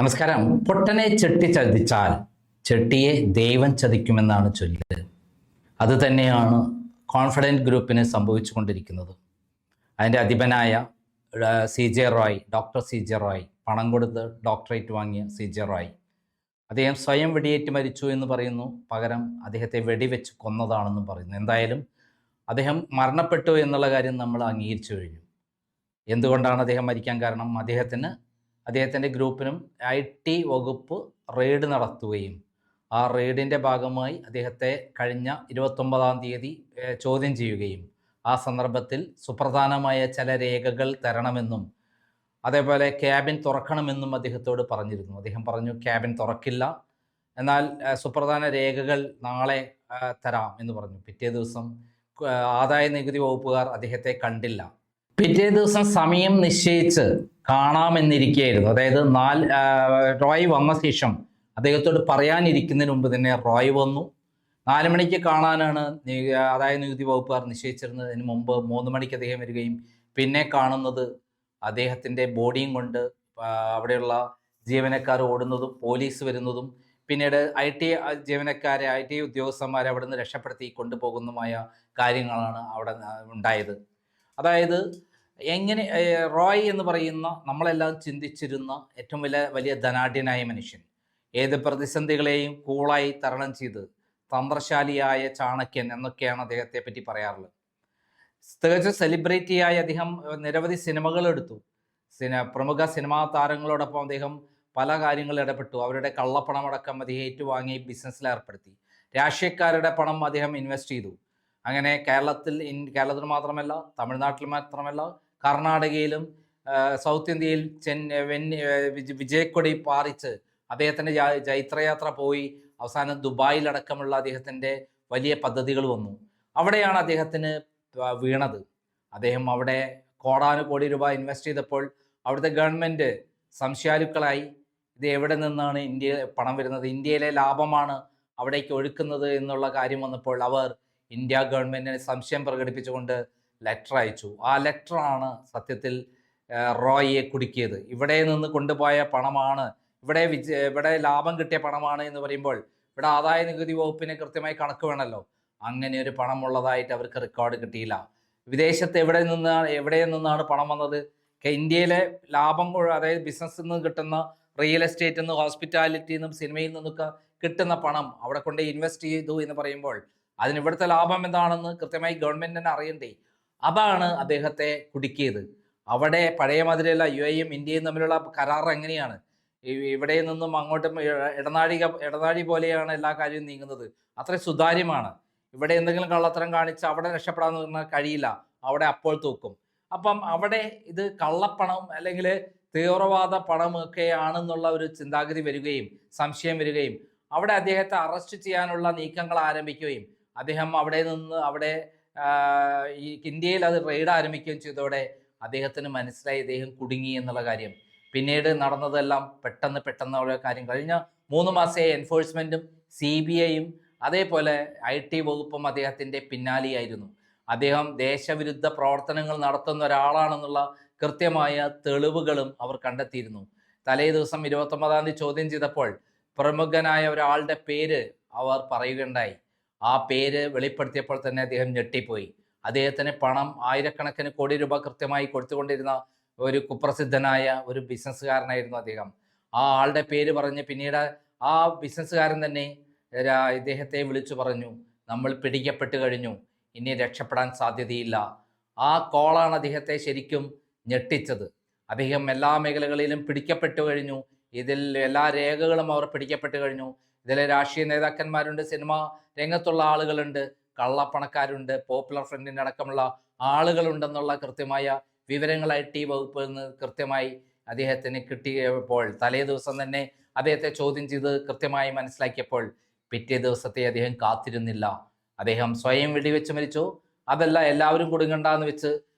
നമസ്കാരം. പൊട്ടനെ ചെട്ടി ചതിച്ചാൽ ചെട്ടിയെ ദൈവം ചതിക്കുമെന്നാണ് ചൊല്ല്. അത് തന്നെയാണ് കോൺഫിഡൻറ്റ് ഗ്രൂപ്പിന് സംഭവിച്ചുകൊണ്ടിരിക്കുന്നത്. അതിൻ്റെ അധിപനായ ഡോക്ടർ സി ജെ റോയ്, പണം കൊടുത്ത് ഡോക്ടറേറ്റ് വാങ്ങിയ സി ജെ റോയ്, അദ്ദേഹം സ്വയം വെടിയേറ്റ് മരിച്ചു എന്ന് പറയുന്നു. പകരം അദ്ദേഹത്തെ വെടിവെച്ച് കൊന്നതാണെന്നും പറയുന്നു. എന്തായാലും അദ്ദേഹം മരണപ്പെട്ടു എന്നുള്ള കാര്യം നമ്മൾ അംഗീകരിച്ചു കഴിഞ്ഞു. എന്തുകൊണ്ടാണ് അദ്ദേഹം മരിക്കാൻ കാരണം? അദ്ദേഹത്തിൻ്റെ ഗ്രൂപ്പിനും IT വകുപ്പ് റെയ്ഡ് നടത്തുകയും ആ റെയ്ഡിൻ്റെ ഭാഗമായി അദ്ദേഹത്തെ കഴിഞ്ഞ 29-ാം തീയതി ചോദ്യം ചെയ്യുകയും ആ സന്ദർഭത്തിൽ സുപ്രധാനമായ ചില രേഖകൾ തരണമെന്നും അതേപോലെ ക്യാബിൻ തുറക്കണമെന്നും അദ്ദേഹത്തോട് പറഞ്ഞിരുന്നു. അദ്ദേഹം പറഞ്ഞു, ക്യാബിൻ തുറക്കില്ല, എന്നാൽ സുപ്രധാന രേഖകൾ നാളെ തരാം എന്ന് പറഞ്ഞു. പിറ്റേ ദിവസം ആദായ നികുതി വകുപ്പുകാർ അദ്ദേഹത്തെ കണ്ടില്ല. പിറ്റേ ദിവസം സമയം നിശ്ചയിച്ച് കാണാമെന്നിരിക്കുകയായിരുന്നു. അതായത് റോയ് വന്ന ശേഷം അദ്ദേഹത്തോട് പറയാനിരിക്കുന്നതിന് മുമ്പ് തന്നെ റോയ് വന്നു. 4 മണിക്ക് കാണാനാണ് ആദായ നികുതി വകുപ്പുകാർ നിശ്ചയിച്ചിരുന്നതിന് മുമ്പ് 3 മണിക്ക് അദ്ദേഹം വരികയും പിന്നെ കാണുന്നത് അദ്ദേഹത്തിൻ്റെ ബോഡിയും കൊണ്ട് അവിടെയുള്ള ജീവനക്കാർ ഓടുന്നതും പോലീസ് വരുന്നതും പിന്നീട് IT ഉദ്യോഗസ്ഥന്മാരെ അവിടെ നിന്ന് രക്ഷപ്പെടുത്തി കൊണ്ടുപോകുന്നതുമായ കാര്യങ്ങളാണ് അവിടെ ഉണ്ടായത്. അതായത് എങ്ങനെ റോയ് എന്ന് പറയുന്ന നമ്മളെല്ലാം ചിന്തിച്ചിരുന്ന ഏറ്റവും വലിയ ധനാഢ്യനായ മനുഷ്യൻ, ഏത് പ്രതിസന്ധികളെയും കൂളായി തരണം ചെയ്ത് തന്ത്രശാലിയായ ചാണക്യൻ എന്നൊക്കെയാണ് അദ്ദേഹത്തെ പറ്റി പറയാറുള്ളത്. തികച്ചും സെലിബ്രിറ്റിയായി അദ്ദേഹം നിരവധി സിനിമകൾ എടുത്തു. പ്രമുഖ സിനിമാ താരങ്ങളോടൊപ്പം അദ്ദേഹം പല കാര്യങ്ങളിൽ ഇടപെട്ടു. അവരുടെ കള്ളപ്പണമടക്കം അദ്ദേഹം ഏറ്റുവാങ്ങി ബിസിനസ്സിൽ ഏർപ്പെടുത്തി. രാഷ്ട്രീയക്കാരുടെ പണം അദ്ദേഹം ഇൻവെസ്റ്റ് ചെയ്തു. അങ്ങനെ കേരളത്തിൽ മാത്രമല്ല, തമിഴ്നാട്ടിൽ മാത്രമല്ല, കർണാടകയിലും സൗത്ത് ഇന്ത്യയിൽ വിജയക്കൊടി പാറിച്ച് അദ്ദേഹത്തിൻ്റെ ജൈത്രയാത്ര പോയി അവസാനം ദുബായിലടക്കമുള്ള അദ്ദേഹത്തിൻ്റെ വലിയ പദ്ധതികൾ വന്നു. അവിടെയാണ് അദ്ദേഹത്തിന് വീണത്. അദ്ദേഹം അവിടെ കോടാനുകോടി രൂപ ഇൻവെസ്റ്റ് ചെയ്തപ്പോൾ അവിടുത്തെ ഗവൺമെൻറ് സംശയാലുക്കളായി. ഇത് എവിടെ നിന്നാണ് പണം വരുന്നത്, ഇന്ത്യയിലെ ലാഭമാണ് അവിടേക്ക് ഒഴുക്കുന്നത് എന്നുള്ള കാര്യം വന്നപ്പോൾ അവർ ഇന്ത്യ ഗവൺമെൻറ്റിന് സംശയം പ്രകടിപ്പിച്ചുകൊണ്ട് ലെറ്റർ അയച്ചു. ആ ലെറ്ററാണ് സത്യത്തിൽ റോയിയെ കുടുക്കിയത്. ഇവിടെ നിന്ന് കൊണ്ടുപോയ പണമാണ്, ഇവിടെ ലാഭം കിട്ടിയ പണമാണ് എന്ന് പറയുമ്പോൾ ഇവിടെ ആദായ നികുതി വകുപ്പിന് കൃത്യമായി കണക്ക് വേണമല്ലോ. അങ്ങനെ ഒരു പണം ഉള്ളതായിട്ട് അവർക്ക് റെക്കോർഡ് കിട്ടിയില്ല. വിദേശത്ത് എവിടെ നിന്നാണ് പണം വന്നത്? ഇന്ത്യയിലെ ലാഭം, അതായത് ബിസിനസ്സിൽ നിന്ന് കിട്ടുന്ന റിയൽ എസ്റ്റേറ്റിൽ നിന്ന്, ഹോസ്പിറ്റാലിറ്റിയിൽ നിന്നും, സിനിമയിൽ നിന്നൊക്കെ കിട്ടുന്ന പണം അവിടെ കൊണ്ട് ഇൻവെസ്റ്റ് ചെയ്തു എന്ന് പറയുമ്പോൾ അതിന് ഇവിടുത്തെ ലാഭം എന്താണെന്ന് കൃത്യമായി ഗവൺമെന്റ് തന്നെ അറിയണ്ടേ. അതാണ് അദ്ദേഹത്തെ കുടുക്കിയത്. അവിടെ പഴയ മാതിരിയല്ല. UAE-യും ഇന്ത്യയും തമ്മിലുള്ള കരാർ എങ്ങനെയാണ്? ഇവിടെ നിന്നും അങ്ങോട്ടും ഇടനാഴി പോലെയാണ് എല്ലാ കാര്യവും നീങ്ങുന്നത്. അത്ര സുതാര്യമാണ്. ഇവിടെ എന്തെങ്കിലും കള്ളത്തരം കാണിച്ച് അവിടെ രക്ഷപ്പെടാൻ പറഞ്ഞാൽ കഴിയില്ല, അവിടെ അപ്പോൾ തൂക്കും. അപ്പം അവിടെ ഇത് കള്ളപ്പണം അല്ലെങ്കിൽ തീവ്രവാദ പണമൊക്കെ ആണെന്നുള്ള ഒരു ചിന്താഗതി വരികയും സംശയം വരികയും അവിടെ അദ്ദേഹത്തെ അറസ്റ്റ് ചെയ്യാനുള്ള നീക്കങ്ങൾ ആരംഭിക്കുകയും അദ്ദേഹം അവിടെ ഈ ഇന്ത്യയിൽ അത് റെയ്ഡ് ആരംഭിക്കുകയും ചെയ്തതോടെ അദ്ദേഹത്തിന് മനസ്സിലായി അദ്ദേഹം കുടുങ്ങി എന്നുള്ള കാര്യം. പിന്നീട് നടന്നതെല്ലാം പെട്ടെന്ന് ഉള്ള കാര്യം. കഴിഞ്ഞ 3 മാസമായി എൻഫോഴ്സ്മെൻറ്റും CBI-യും അതേപോലെ IT വകുപ്പും അദ്ദേഹത്തിൻ്റെ പിന്നാലെയായിരുന്നു. അദ്ദേഹം ദേശവിരുദ്ധ പ്രവർത്തനങ്ങൾ നടത്തുന്ന ഒരാളാണെന്നുള്ള കൃത്യമായ തെളിവുകളും അവർ കണ്ടെത്തിയിരുന്നു. തലേ ദിവസം 29-ാം തീയതി ചോദ്യം ചെയ്തപ്പോൾ പ്രമുഖനായ ഒരാളുടെ പേര് അവർ പറയുകയുണ്ടായി. ആ പേര് വെളിപ്പെടുത്തിയപ്പോൾ തന്നെ അദ്ദേഹം ഞെട്ടിപ്പോയി. അദ്ദേഹത്തിന് പണം ആയിരക്കണക്കിന് കോടി രൂപ കൃത്യമായി കൊടുത്തുകൊണ്ടിരുന്ന ഒരു കുപ്രസിദ്ധനായ ഒരു ബിസിനസ്സുകാരനായിരുന്നു അദ്ദേഹം. ആ ആളുടെ പേര് പറഞ്ഞ് പിന്നീട് ആ ബിസിനസ്സുകാരൻ തന്നെ ഇദ്ദേഹത്തെ വിളിച്ചു പറഞ്ഞു, നമ്മൾ പിടിക്കപ്പെട്ടു കഴിഞ്ഞു, ഇനി രക്ഷപ്പെടാൻ സാധ്യതയില്ല. ആ കോളാണ് അദ്ദേഹത്തെ ശരിക്കും ഞെട്ടിച്ചത്. അദ്ദേഹം എല്ലാ മേഖലകളിലും പിടിക്കപ്പെട്ടു കഴിഞ്ഞു. ഇതിൽ എല്ലാ രേഖകളും അവർ പിടിക്കപ്പെട്ടു കഴിഞ്ഞു. ഇതിലെ രാഷ്ട്രീയ നേതാക്കന്മാരുണ്ട്, സിനിമ രംഗത്തുള്ള ആളുകളുണ്ട്, കള്ളപ്പണക്കാരുണ്ട്, പോപ്പുലർ ഫ്രണ്ടിൻ്റെ അടക്കമുള്ള ആളുകളുണ്ടെന്നുള്ള കൃത്യമായ വിവരങ്ങൾ IT വകുപ്പിൽ നിന്ന് കൃത്യമായി അദ്ദേഹത്തിന് കിട്ടിയപ്പോൾ തലേ ദിവസം തന്നെ അദ്ദേഹത്തെ ചോദ്യം ചെയ്ത് കൃത്യമായി മനസ്സിലാക്കിയപ്പോൾ പിറ്റേ ദിവസത്തെ അദ്ദേഹം കാത്തിരുന്നില്ല. അദ്ദേഹം സ്വയം വെടിവെച്ച് മരിച്ചു. അതല്ല, എല്ലാവരും കുടുങ്ങണ്ടെന്ന് വെച്ച്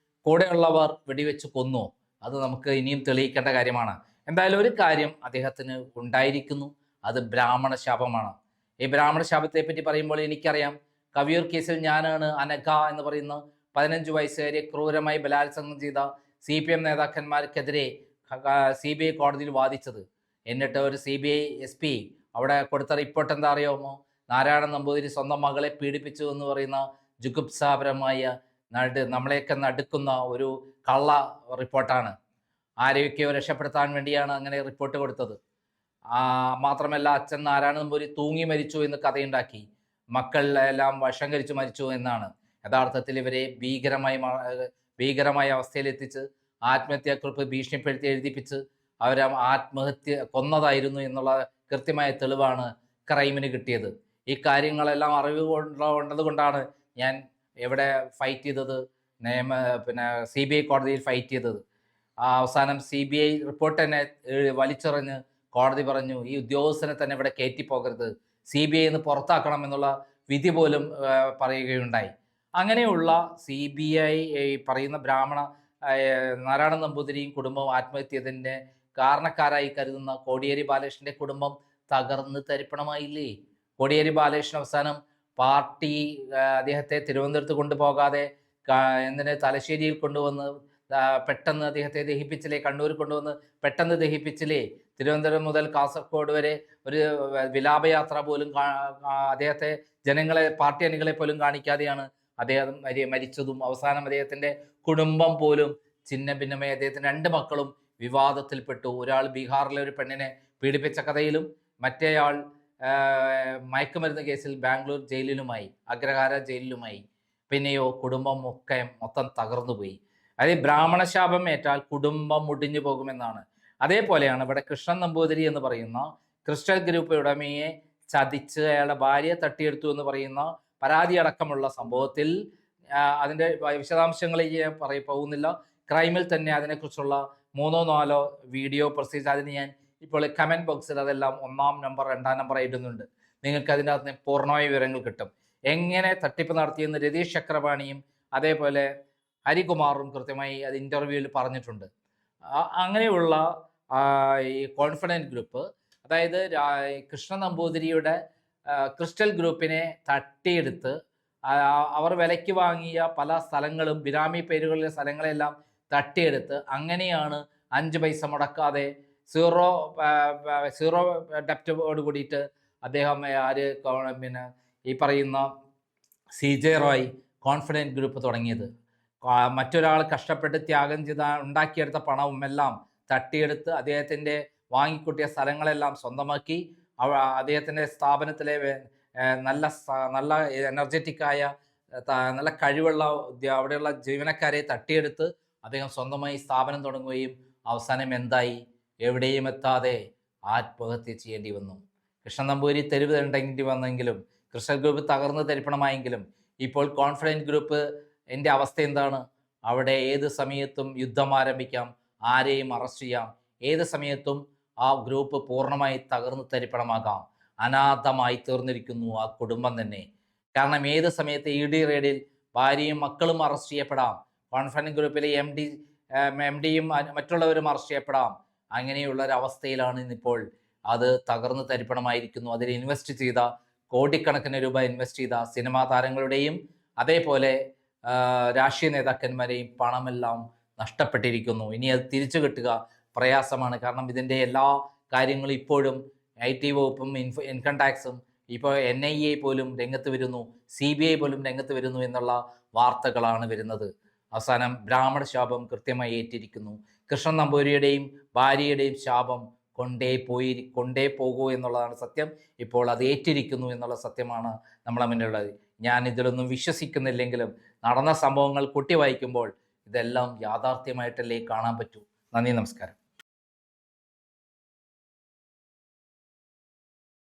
കൂടെയുള്ളവർ വെടിവെച്ച് കൊന്നു. അത് നമുക്ക് ഇനിയും തെളിയിക്കേണ്ട കാര്യമാണ്. എന്തായാലും ഒരു കാര്യം അദ്ദേഹത്തിന് ഉണ്ടായിരിക്കുന്നു, അത് ബ്രാഹ്മണ ശാപമാണ്. ഈ ബ്രാഹ്മണ ശാപത്തെ പറ്റി പറയുമ്പോൾ എനിക്കറിയാം, കവിയൂർ കേസിൽ ഞാനാണ് അനഘ എന്ന് പറയുന്ന 15 വയസ്സുകാരെ ക്രൂരമായി ബലാത്സംഗം ചെയ്ത CPM നേതാക്കന്മാർക്കെതിരെ CBI കോടതിയിൽ വാദിച്ചത്. എന്നിട്ട് ഒരു CBI SP അവിടെ കൊടുത്ത റിപ്പോർട്ട് എന്താ അറിയാമോ? നാരായണൻ നമ്പൂതിരി സ്വന്തം മകളെ പീഡിപ്പിച്ചു എന്ന് പറയുന്ന ജുഗുപ്സാപരമായ നമ്മളെയൊക്കെ നടുക്കുന്ന ഒരു കള്ള റിപ്പോർട്ടാണ്. ആരെയൊക്കെയോ രക്ഷപ്പെടുത്താൻ വേണ്ടിയാണ് അങ്ങനെ റിപ്പോർട്ട് കൊടുത്തത്. മാത്രമല്ല അച്ഛൻ നാരായണ നമ്പൂതിരി തൂങ്ങി മരിച്ചു എന്ന് കഥയുണ്ടാക്കി. മക്കളെല്ലാം വശം കരിച്ചു മരിച്ചു എന്നാണ്. യഥാർത്ഥത്തിൽ ഇവരെ ഭീകരമായ അവസ്ഥയിലെത്തിച്ച് ആത്മഹത്യാക്കുറിപ്പ് ഭീഷണിപ്പെടുത്തി എഴുതിപ്പിച്ച് അവരെ ആത്മഹത്യ കൊന്നതായിരുന്നു എന്നുള്ള കൃത്യമായ തെളിവാണ് ക്രൈമിന് കിട്ടിയത്. ഈ കാര്യങ്ങളെല്ലാം അറിവ് ഉള്ളത് കൊണ്ടാണ് ഞാൻ എവിടെ ഫൈറ്റ് ചെയ്തത്, CBI കോടതിയിൽ ഫൈറ്റ് ചെയ്തത്. അവസാനം CBI റിപ്പോർട്ട് തന്നെ വലിച്ചെറിഞ്ഞ് കോടതി പറഞ്ഞു ഈ ഉദ്യോഗസ്ഥനെ തന്നെ ഇവിടെ കയറ്റിപ്പോകരുത്, CBI പുറത്താക്കണം എന്നുള്ള വിധി പോലും പറയുകയുണ്ടായി. അങ്ങനെയുള്ള CBI പറയുന്ന നാരായണ നമ്പൂതിരിയും കുടുംബവും ആത്മഹത്യതിൻ്റെ കാരണക്കാരായി കരുതുന്ന കോടിയേരി ബാലകൃഷ്ണന്റെ കുടുംബം തകർന്ന് തരിപ്പണമായില്ലേ? കോടിയേരി ബാലകൃഷ്ണൻ അവസാനം പാർട്ടി അദ്ദേഹത്തെ തിരുവനന്തപുരത്ത് കൊണ്ടുപോകാതെ തലശ്ശേരിയിൽ കൊണ്ടുവന്ന് പെട്ടെന്ന് അദ്ദേഹത്തെ ദഹിപ്പിച്ചില്ലേ? കണ്ണൂർ കൊണ്ടുവന്ന് പെട്ടെന്ന് ദഹിപ്പിച്ചില്ലേ? തിരുവനന്തപുരം മുതൽ കാസർഗോഡ് വരെ ഒരു വിലാപയാത്ര പോലും അദ്ദേഹത്തെ പാർട്ടി അണികളെ പോലും കാണിക്കാതെയാണ് അദ്ദേഹം മരിച്ചതും. അവസാനം അദ്ദേഹത്തിൻ്റെ കുടുംബം പോലും ഛിന്ന ഭിന്നമായി. അദ്ദേഹത്തിൻ്റെ 2 മക്കളും വിവാദത്തിൽപ്പെട്ടു. ഒരാൾ ബീഹാറിലെ ഒരു പെണ്ണിനെ പീഡിപ്പിച്ച കഥയിലും മറ്റേയാൾ മയക്കുമരുന്ന് കേസിൽ ബാംഗ്ലൂർ ജയിലിലുമായി, അഗ്രഹാര ജയിലിലുമായി. പിന്നെയോ കുടുംബം മൊത്തം തകർന്നുപോയി. അതായത് ബ്രാഹ്മണശാപം ഏറ്റാൽ കുടുംബം മുടിഞ്ഞു പോകുമെന്നാണ്. അതേപോലെയാണ് ഇവിടെ കൃഷ്ണൻ നമ്പൂതിരി എന്ന് പറയുന്ന ക്രിസ്റ്റൽ ഗ്രൂപ്പ് ഉടമയെ ചതിച്ച് അയാളുടെ ഭാര്യയെ തട്ടിയെടുത്തു എന്ന് പറയുന്ന പരാതി അടക്കമുള്ള സംഭവത്തിൽ അതിൻ്റെ വിശദാംശങ്ങളിൽ പോകുന്നില്ല. ക്രൈമിൽ തന്നെ അതിനെക്കുറിച്ചുള്ള 3-4 വീഡിയോ പ്രൊസീജ് അതിന് ഞാൻ ഇപ്പോൾ കമൻറ്റ് ബോക്സിൽ അതെല്ലാം 1-ാം നമ്പർ 2-ാം നമ്പർ ഇടുന്നുണ്ട്. നിങ്ങൾക്ക് അതിൻ്റെ അകത്ത് പൂർണ്ണമായ വിവരങ്ങൾ കിട്ടും. എങ്ങനെ തട്ടിപ്പ് നടത്തിയെന്ന് രതീഷ് ചക്രപാണിയും അതേപോലെ ഹരികുമാറും കൃത്യമായി അത് ഇൻ്റർവ്യൂവിൽ പറഞ്ഞിട്ടുണ്ട്. അങ്ങനെയുള്ള ഈ കോൺഫിഡൻറ്റ് ഗ്രൂപ്പ്, അതായത് കൃഷ്ണ നമ്പൂതിരിയുടെ ക്രിസ്റ്റൽ ഗ്രൂപ്പിനെ തട്ടിയെടുത്ത് അവർ വിലയ്ക്ക് വാങ്ങിയ പല സ്ഥലങ്ങളും ബിനാമി പേരുകളിലെ സ്ഥലങ്ങളെല്ലാം തട്ടിയെടുത്ത് അങ്ങനെയാണ് 5 പൈസ മുടക്കാതെ സീറോ ഡെപ്റ്റോട് കൂടിയിട്ട് അദ്ദേഹം ഈ പറയുന്ന CJ റോയ് കോൺഫിഡൻറ്റ് ഗ്രൂപ്പ് തുടങ്ങിയത്. മറ്റൊരാൾ കഷ്ടപ്പെട്ട് ത്യാഗം ചെയ്ത ഉണ്ടാക്കിയെടുത്ത പണവും എല്ലാം തട്ടിയെടുത്ത് അദ്ദേഹത്തിൻ്റെ വാങ്ങിക്കൂട്ടിയ സ്ഥലങ്ങളെല്ലാം സ്വന്തമാക്കി അദ്ദേഹത്തിൻ്റെ സ്ഥാപനത്തിലെ നല്ല എനർജറ്റിക്കായ നല്ല കഴിവുള്ള അവിടെയുള്ള ജീവനക്കാരെ തട്ടിയെടുത്ത് അദ്ദേഹം സ്വന്തമായി സ്ഥാപനം തുടങ്ങുകയും അവസാനം എന്തായി? എവിടെയും എത്താതെ ആത്മഹത്യ ചെയ്യേണ്ടി വന്നു. കൃഷ്ണൻ നമ്പൂതിരി തെരുവ് ഉണ്ടെങ്കിൽ വന്നെങ്കിലും ക്രിസ്റ്റൽ ഗ്രൂപ്പ് തകർന്ന് തരിപ്പണമായെങ്കിലും ഇപ്പോൾ കോൺഫിഡൻറ്റ് ഗ്രൂപ്പ് എൻ്റെ അവസ്ഥ എന്താണ്? അവിടെ ഏത് സമയത്തും യുദ്ധം ആരംഭിക്കാം, ആരെയും അറസ്റ്റ് ചെയ്യാം, ഏത് സമയത്തും ആ ഗ്രൂപ്പ് പൂർണ്ണമായി തകർന്ന് തരിപ്പണമാകാം. അനാഥമായി തീർന്നിരിക്കുന്നു ആ കുടുംബം തന്നെ. കാരണം ഏത് സമയത്ത് ED റെയ്ഡിൽ ഭാര്യയും മക്കളും അറസ്റ്റ് ചെയ്യപ്പെടാം, കോൺഫിഡൻറ്റ് ഗ്രൂപ്പിലെ MDയും മറ്റുള്ളവരും അറസ്റ്റ് ചെയ്യപ്പെടാം. അങ്ങനെയുള്ള ഒരവസ്ഥയിലാണ് ഇന്നിപ്പോൾ. അത് തകർന്ന് തരിപ്പണമായിരിക്കുന്നു. അതിൽ ഇൻവെസ്റ്റ് ചെയ്ത കോടിക്കണക്കിന് രൂപ ഇൻവെസ്റ്റ് ചെയ്ത സിനിമാ താരങ്ങളുടെയും അതേപോലെ രാഷ്ട്രീയ നേതാക്കന്മാരെയും പണമെല്ലാം നഷ്ടപ്പെട്ടിരിക്കുന്നു. ഇനി അത് തിരിച്ചു കിട്ടുക പ്രയാസമാണ്. കാരണം ഇതിൻ്റെ എല്ലാ കാര്യങ്ങളും ഇപ്പോഴും IT വകുപ്പും ഇൻകം ടാക്സും ഇപ്പോൾ NIA പോലും രംഗത്ത് വരുന്നു, CBI പോലും രംഗത്ത് വരുന്നു എന്നുള്ള വാർത്തകളാണ് വരുന്നത്. അവസാനം ബ്രാഹ്മണ ശാപം കൃത്യമായി ഏറ്റിരിക്കുന്നു. കൃഷ്ണൻ നമ്പൂതിരിയുടെയും ഭാര്യയുടെയും ശാപം കൊണ്ടേ പോകൂ എന്നുള്ളതാണ് സത്യം. ഇപ്പോൾ അത് ഏറ്റിരിക്കുന്നു എന്നുള്ള സത്യമാണ് നമ്മളെ മുന്നിലുള്ളത്. ഞാൻ ഇതിലൊന്നും വിശ്വസിക്കുന്നില്ലെങ്കിലും നടന്ന സംഭവങ്ങൾ കൂട്ടി വായിക്കുമ്പോൾ ഇതെല്ലാം യാഥാർത്ഥ്യമായിട്ടല്ലേ കാണാൻ പറ്റൂ. നന്ദി, നമസ്കാരം.